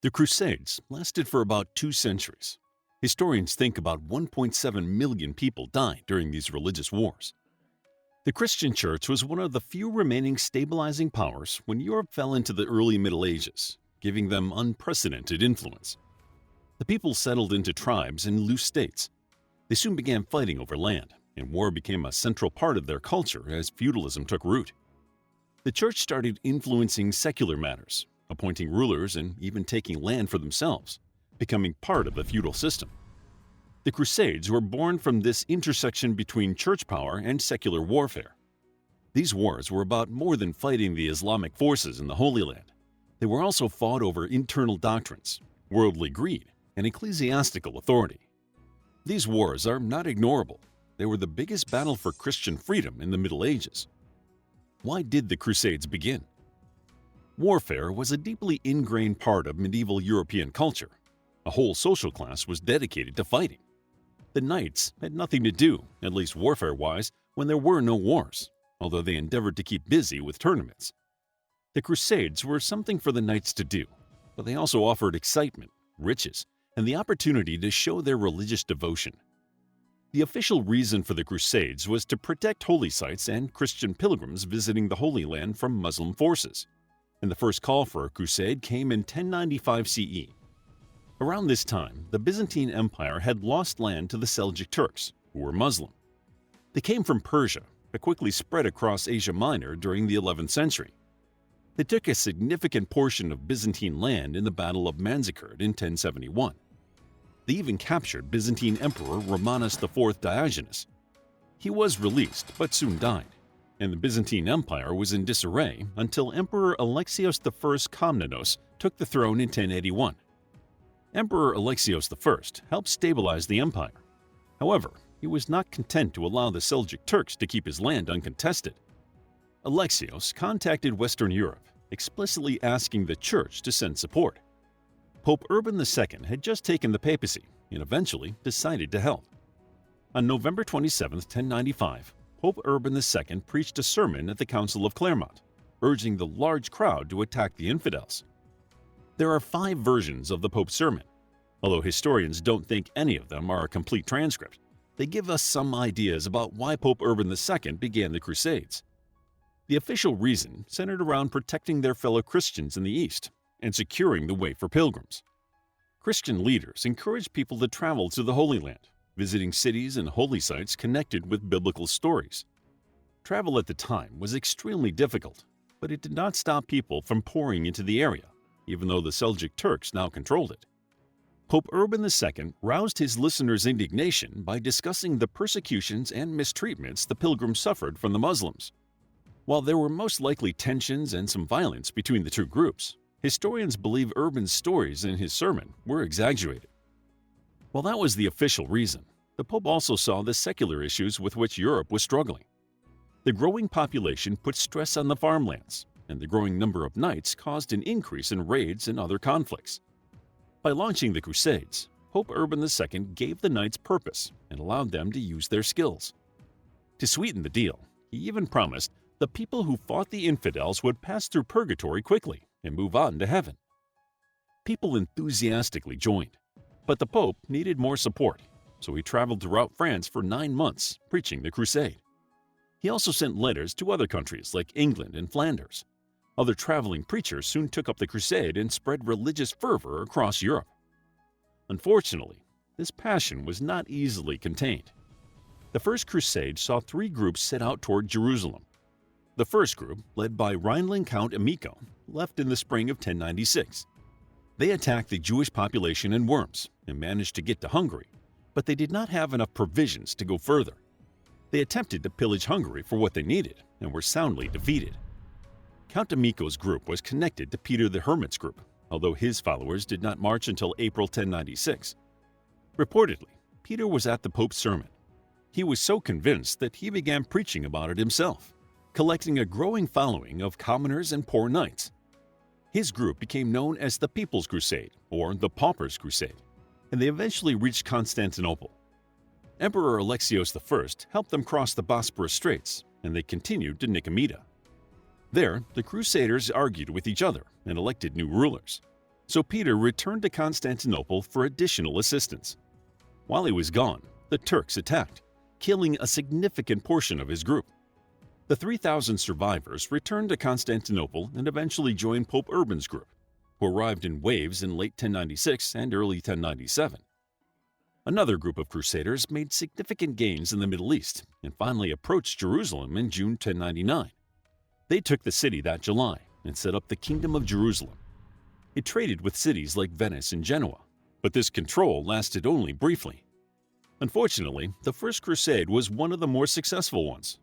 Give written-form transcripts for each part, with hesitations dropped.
The Crusades lasted for about 2 centuries. Historians think about 1.7 million people died during these religious wars. The Christian Church was one of the few remaining stabilizing powers when Europe fell into the early Middle Ages, giving them unprecedented influence. The people settled into tribes and loose states. They soon began fighting over land, and war became a central part of their culture as feudalism took root. The Church started influencing secular matters, appointing rulers and even taking land for themselves, becoming part of the feudal system. The Crusades were born from this intersection between church power and secular warfare. These wars were about more than fighting the Islamic forces in the Holy Land. They were also fought over internal doctrines, worldly greed, and ecclesiastical authority. These wars are not ignorable. They were the biggest battle for Christian freedom in the Middle Ages. Why did the Crusades begin? Warfare was a deeply ingrained part of medieval European culture. A whole social class was dedicated to fighting. The knights had nothing to do, at least warfare-wise, when there were no wars, although they endeavored to keep busy with tournaments. The Crusades were something for the knights to do, but they also offered excitement, riches, and the opportunity to show their religious devotion. The official reason for the Crusades was to protect holy sites and Christian pilgrims visiting the Holy Land from Muslim forces, and the first call for a crusade came in 1095 CE. Around this time, the Byzantine Empire had lost land to the Seljuk Turks, who were Muslim. They came from Persia, but quickly spread across Asia Minor during the 11th century. They took a significant portion of Byzantine land in the Battle of Manzikert in 1071. They even captured Byzantine Emperor Romanus IV Diogenes. He was released, but soon died, and the Byzantine Empire was in disarray until Emperor Alexios I Komnenos took the throne in 1081. Emperor Alexios I helped stabilize the empire. However, he was not content to allow the Seljuk Turks to keep his land uncontested. Alexios contacted Western Europe, explicitly asking the Church to send support. Pope Urban II had just taken the papacy and eventually decided to help. On November 27, 1095, Pope Urban II preached a sermon at the Council of Clermont, urging the large crowd to attack the infidels. There are 5 versions of the Pope's sermon. Although historians don't think any of them are a complete transcript, they give us some ideas about why Pope Urban II began the Crusades. The official reason centered around protecting their fellow Christians in the East and securing the way for pilgrims. Christian leaders encouraged people to travel to the Holy Land, visiting cities and holy sites connected with biblical stories. Travel at the time was extremely difficult, but it did not stop people from pouring into the area, even though the Seljuk Turks now controlled it. Pope Urban II roused his listeners' indignation by discussing the persecutions and mistreatments the pilgrims suffered from the Muslims. While there were most likely tensions and some violence between the two groups, historians believe Urban's stories in his sermon were exaggerated. While that was the official reason, the Pope also saw the secular issues with which Europe was struggling. The growing population put stress on the farmlands, and the growing number of knights caused an increase in raids and other conflicts. By launching the Crusades, Pope Urban II gave the knights purpose and allowed them to use their skills. To sweeten the deal, he even promised the people who fought the infidels would pass through purgatory quickly and move on to heaven. People enthusiastically joined, but the Pope needed more support, so he traveled throughout France for 9 months preaching the crusade. He also sent letters to other countries like England and Flanders. Other traveling preachers soon took up the crusade and spread religious fervor across Europe. Unfortunately, this passion was not easily contained. The First Crusade saw 3 groups set out toward Jerusalem. The first group, led by Rhineland Count Emico, left in the spring of 1096. They attacked the Jewish population in Worms and managed to get to Hungary, but they did not have enough provisions to go further. They attempted to pillage Hungary for what they needed and were soundly defeated. Count Emico's group was connected to Peter the Hermit's group, although his followers did not march until April 1096. Reportedly, Peter was at the Pope's sermon. He was so convinced that he began preaching about it himself, collecting a growing following of commoners and poor knights. His group became known as the People's Crusade or the Paupers' Crusade, and they eventually reached Constantinople. Emperor Alexios I helped them cross the Bosporus Straits, and they continued to Nicomedia. There, the Crusaders argued with each other and elected new rulers. So Peter returned to Constantinople for additional assistance. While he was gone, the Turks attacked, killing a significant portion of his group. The 3,000 survivors returned to Constantinople and eventually joined Pope Urban's group, who arrived in waves in late 1096 and early 1097. Another group of crusaders made significant gains in the Middle East and finally approached Jerusalem in June 1099. They took the city that July and set up the Kingdom of Jerusalem. It traded with cities like Venice and Genoa, but this control lasted only briefly. Unfortunately, the First Crusade was one of the more successful ones.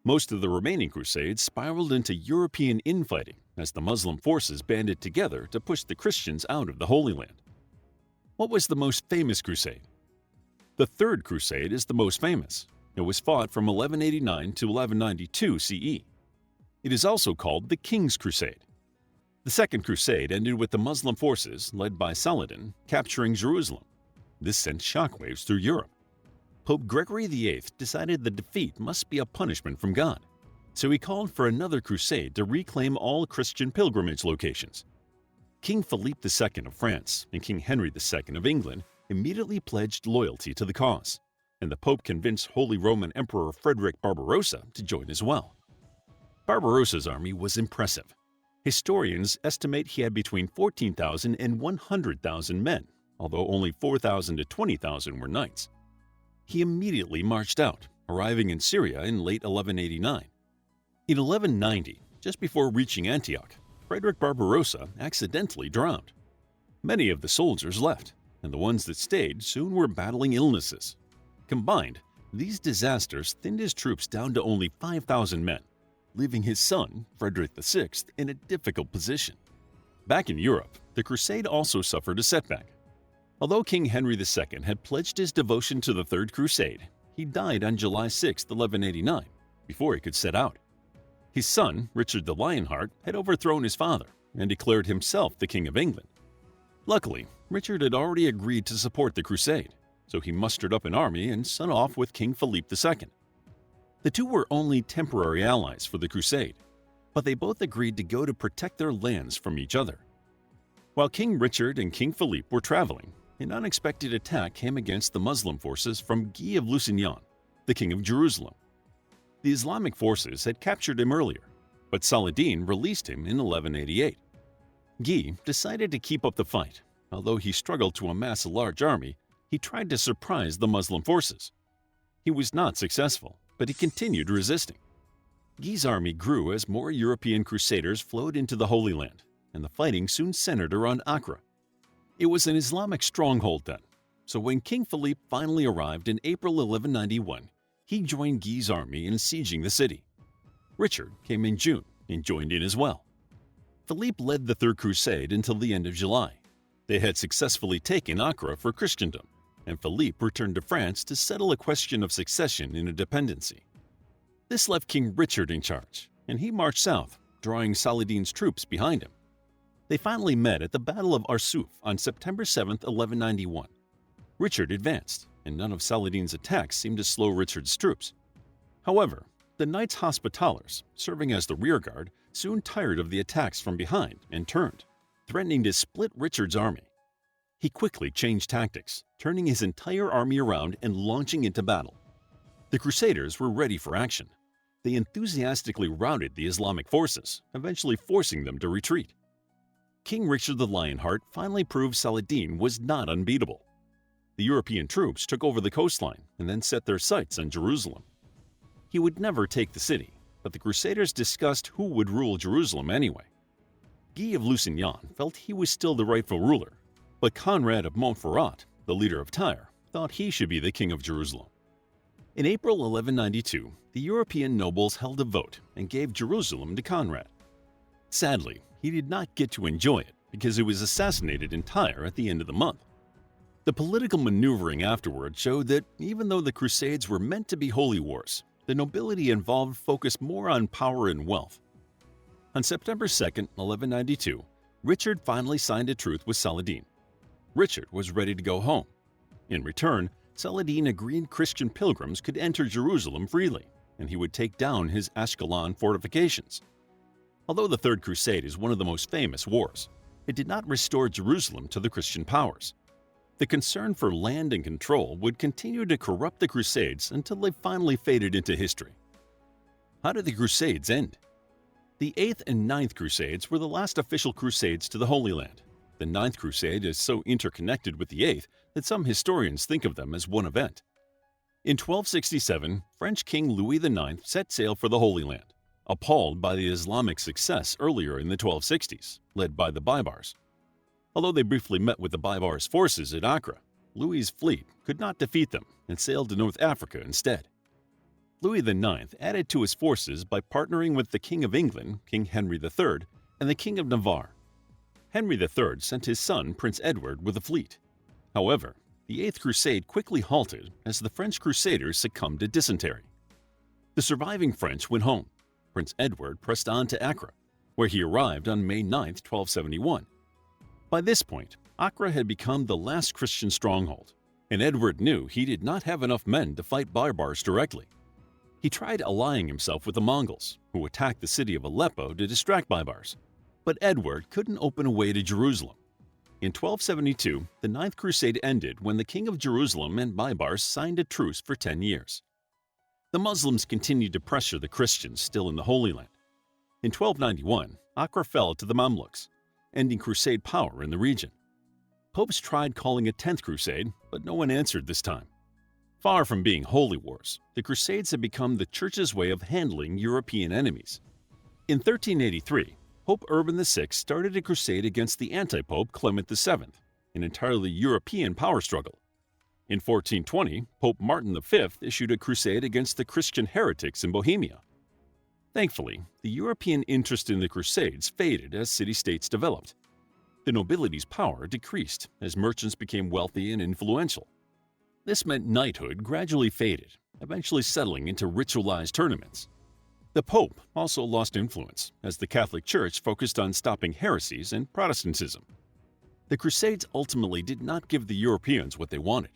Most of the remaining crusades spiraled into European infighting as the Muslim forces banded together to push the Christians out of the Holy Land. What was the most famous crusade? The Third Crusade is the most famous. It was fought from 1189 to 1192 CE. It is also called the King's Crusade. The Second Crusade ended with the Muslim forces, led by Saladin, capturing Jerusalem. This sent shockwaves through Europe. Pope Gregory VIII decided the defeat must be a punishment from God, so he called for another crusade to reclaim all Christian pilgrimage locations. King Philippe II of France and King Henry II of England immediately pledged loyalty to the cause, and the Pope convinced Holy Roman Emperor Frederick Barbarossa to join as well. Barbarossa's army was impressive. Historians estimate he had between 14,000 and 100,000 men, although only 4,000 to 20,000 were knights. He immediately marched out, arriving in Syria in late 1189. In 1190, just before reaching Antioch, Frederick Barbarossa accidentally drowned. Many of the soldiers left, and the ones that stayed soon were battling illnesses. Combined, these disasters thinned his troops down to only 5,000 men, leaving his son, Frederick VI, in a difficult position. Back in Europe, the crusade also suffered a setback. Although King Henry II had pledged his devotion to the Third Crusade, he died on July 6, 1189, before he could set out. His son, Richard the Lionheart, had overthrown his father and declared himself the King of England. Luckily, Richard had already agreed to support the crusade, so he mustered up an army and set off with King Philippe II. The two were only temporary allies for the crusade, but they both agreed to go to protect their lands from each other. While King Richard and King Philippe were traveling, an unexpected attack came against the Muslim forces from Guy of Lusignan, the King of Jerusalem. The Islamic forces had captured him earlier, but Saladin released him in 1188. Guy decided to keep up the fight. Although he struggled to amass a large army, he tried to surprise the Muslim forces. He was not successful, but he continued resisting. Guy's army grew as more European crusaders flowed into the Holy Land, and the fighting soon centered around Acre. It was an Islamic stronghold then, so when King Philippe finally arrived in April 1191, he joined Guy's army in sieging the city. Richard came in June and joined in as well. Philippe led the Third Crusade until the end of July. They had successfully taken Acre for Christendom, and Philippe returned to France to settle a question of succession in a dependency. This left King Richard in charge, and he marched south, drawing Saladin's troops behind him. They finally met at the Battle of Arsuf on September 7, 1191. Richard advanced, and none of Saladin's attacks seemed to slow Richard's troops. However, the Knights Hospitallers, serving as the rearguard, soon tired of the attacks from behind and turned, threatening to split Richard's army. He quickly changed tactics, turning his entire army around and launching into battle. The Crusaders were ready for action. They enthusiastically routed the Islamic forces, eventually forcing them to retreat. King Richard the Lionheart finally proved Saladin was not unbeatable. The European troops took over the coastline and then set their sights on Jerusalem. He would never take the city, but the Crusaders discussed who would rule Jerusalem anyway. Guy of Lusignan felt he was still the rightful ruler, but Conrad of Montferrat, the leader of Tyre, thought he should be the king of Jerusalem. In April 1192, the European nobles held a vote and gave Jerusalem to Conrad. Sadly, he did not get to enjoy it because he was assassinated in Tyre at the end of the month. The political maneuvering afterward showed that even though the Crusades were meant to be holy wars, the nobility involved focused more on power and wealth. On September 2, 1192, Richard finally signed a truce with Saladin. Richard was ready to go home. In return, Saladin agreed Christian pilgrims could enter Jerusalem freely, and he would take down his Ashkelon fortifications. Although the Third Crusade is one of the most famous wars, it did not restore Jerusalem to the Christian powers. The concern for land and control would continue to corrupt the Crusades until they finally faded into history. How did the Crusades end? The 8th and 9th Crusades were the last official crusades to the Holy Land. The 9th Crusade is so interconnected with the 8th that some historians think of them as one event. In 1267, French King Louis IX set sail for the Holy Land, appalled by the Islamic success earlier in the 1260s, led by the Baibars. Although they briefly met with the Baibars' forces at Accra, Louis's fleet could not defeat them and sailed to North Africa instead. Louis IX added to his forces by partnering with the King of England, King Henry III, and the King of Navarre. Henry III sent his son, Prince Edward, with a fleet. However, the 8th Crusade quickly halted as the French Crusaders succumbed to dysentery. The surviving French went home. Prince Edward pressed on to Accra, where he arrived on May 9, 1271. By this point, Accra had become the last Christian stronghold, and Edward knew he did not have enough men to fight Baibars directly. He tried allying himself with the Mongols, who attacked the city of Aleppo to distract Baibars. But Edward couldn't open a way to Jerusalem. In 1272, the 9th Crusade ended when the King of Jerusalem and Baibars signed a truce for 10 years. The Muslims continued to pressure the Christians still in the Holy Land. In 1291, Accra fell to the Mamluks, ending Crusade power in the region. Popes tried calling a 10th Crusade, but no one answered this time. Far from being holy wars, the Crusades had become the Church's way of handling European enemies. In 1383, Pope Urban VI started a crusade against the anti-pope Clement VII, an entirely European power struggle. In 1420, Pope Martin V issued a crusade against the Christian heretics in Bohemia. Thankfully, the European interest in the Crusades faded as city-states developed. The nobility's power decreased as merchants became wealthy and influential. This meant knighthood gradually faded, eventually settling into ritualized tournaments. The Pope also lost influence as the Catholic Church focused on stopping heresies and Protestantism. The Crusades ultimately did not give the Europeans what they wanted.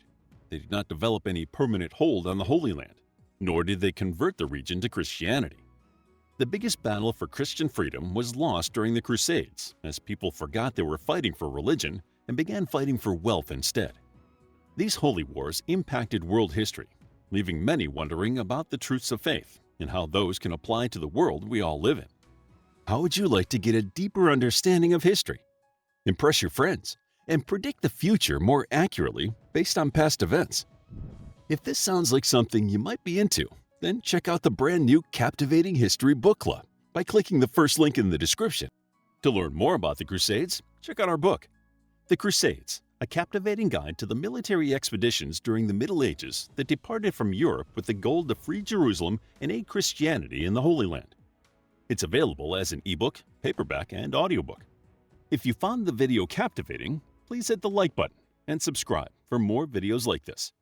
They did not develop any permanent hold on the Holy Land, nor did they convert the region to Christianity. The biggest battle for Christian freedom was lost during the Crusades, as people forgot they were fighting for religion and began fighting for wealth instead. These holy wars impacted world history, leaving many wondering about the truths of faith and how those can apply to the world we all live in. How would you like to get a deeper understanding of history, impress your friends, and predict the future more accurately based on past events? If this sounds like something you might be into, then check out the brand new Captivating History Book Club by clicking the first link in the description. To learn more about the Crusades, check out our book, The Crusades, a captivating guide to the military expeditions during the Middle Ages that departed from Europe with the goal to free Jerusalem and aid Christianity in the Holy Land. It's available as an ebook, paperback, and audiobook. If you found the video captivating, please hit the like button and subscribe for more videos like this.